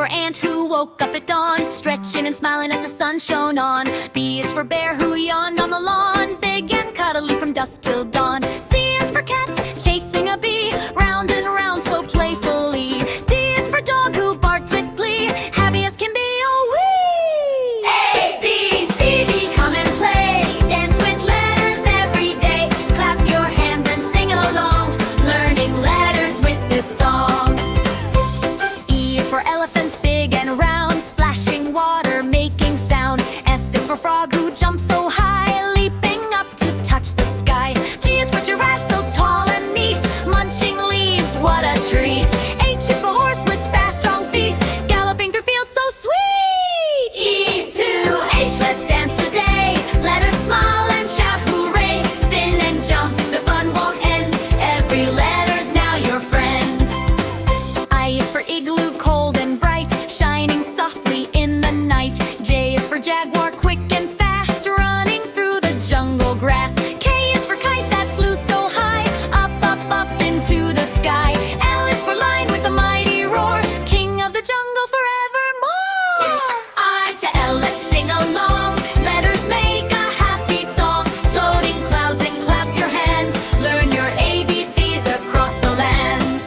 for ant who woke up at dawn, stretching and smiling as the sun shone on. B is for bear who yawned on the lawn, big and cuddly from dusk till dawn. C is for cat, chasing a bee, round and round so playfully. D is for dog who barked with glee, happy as can be, oh wee! A, B, C, D, come and play, dance with letters every day. Clap your hands and sing along, learning letters with this song. E is for elephant, big and round, splashing water, making sound. F is for frog who jumps so high, leaping up to touch the sky. G is for giraffe, so tall and neat, munching leaves, what a treat. H is for horse with fast, strong feet, galloping through fields so sweet. E to H, let's dance today. Let us smile and shout hooray. Spin and jump, the fun won't end. Every letter's now your friend. I is for igloo, cold and bright, shining softly in the night. J is for jaguar, quick and fast, running through the jungle grass. K is for kite that flew so high, up, up, up into the sky. L is for lion with a mighty roar, king of the jungle forevermore. I to L, let's sing along. Letters make a happy song. Floating clouds and clap your hands. Learn your ABCs across the lands.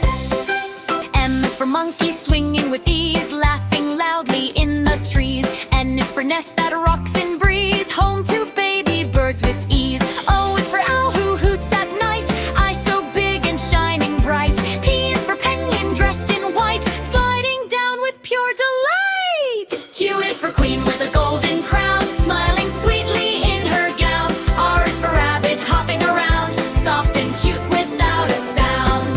M is for monkey, swinging with ease, laughing loudly in the trees. N is for nest that rocks in breeze, home to baby birds with ease. O is for owl who hoots at night, eyes so big and shining bright. P is for penguin dressed in white, sliding down with pure delight. Q is for queen with a golden crown, smiling sweetly in her gown. R is for rabbit, hopping around, soft and cute without a sound.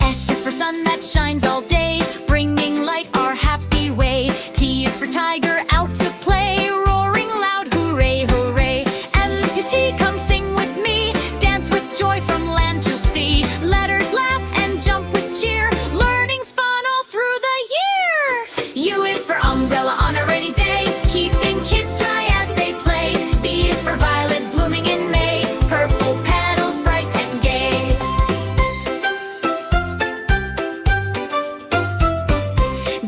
S is for sun that shines all day, bringing light our happy way. T is for tiger, out to play, roaring loud, hooray, hooray. M to T, come sing with me, dance with joy from land to sea. Letters laugh and jump with cheer, learning's fun all through the year. U is for umbrella on a rainy day, keeping kids dry as they play. V is for violet, blooming in May, purple petals bright and gay.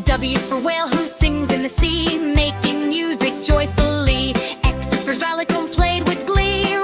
W is for whale who sings in the sea, making music joyfully. X is for xylophone, played with glee,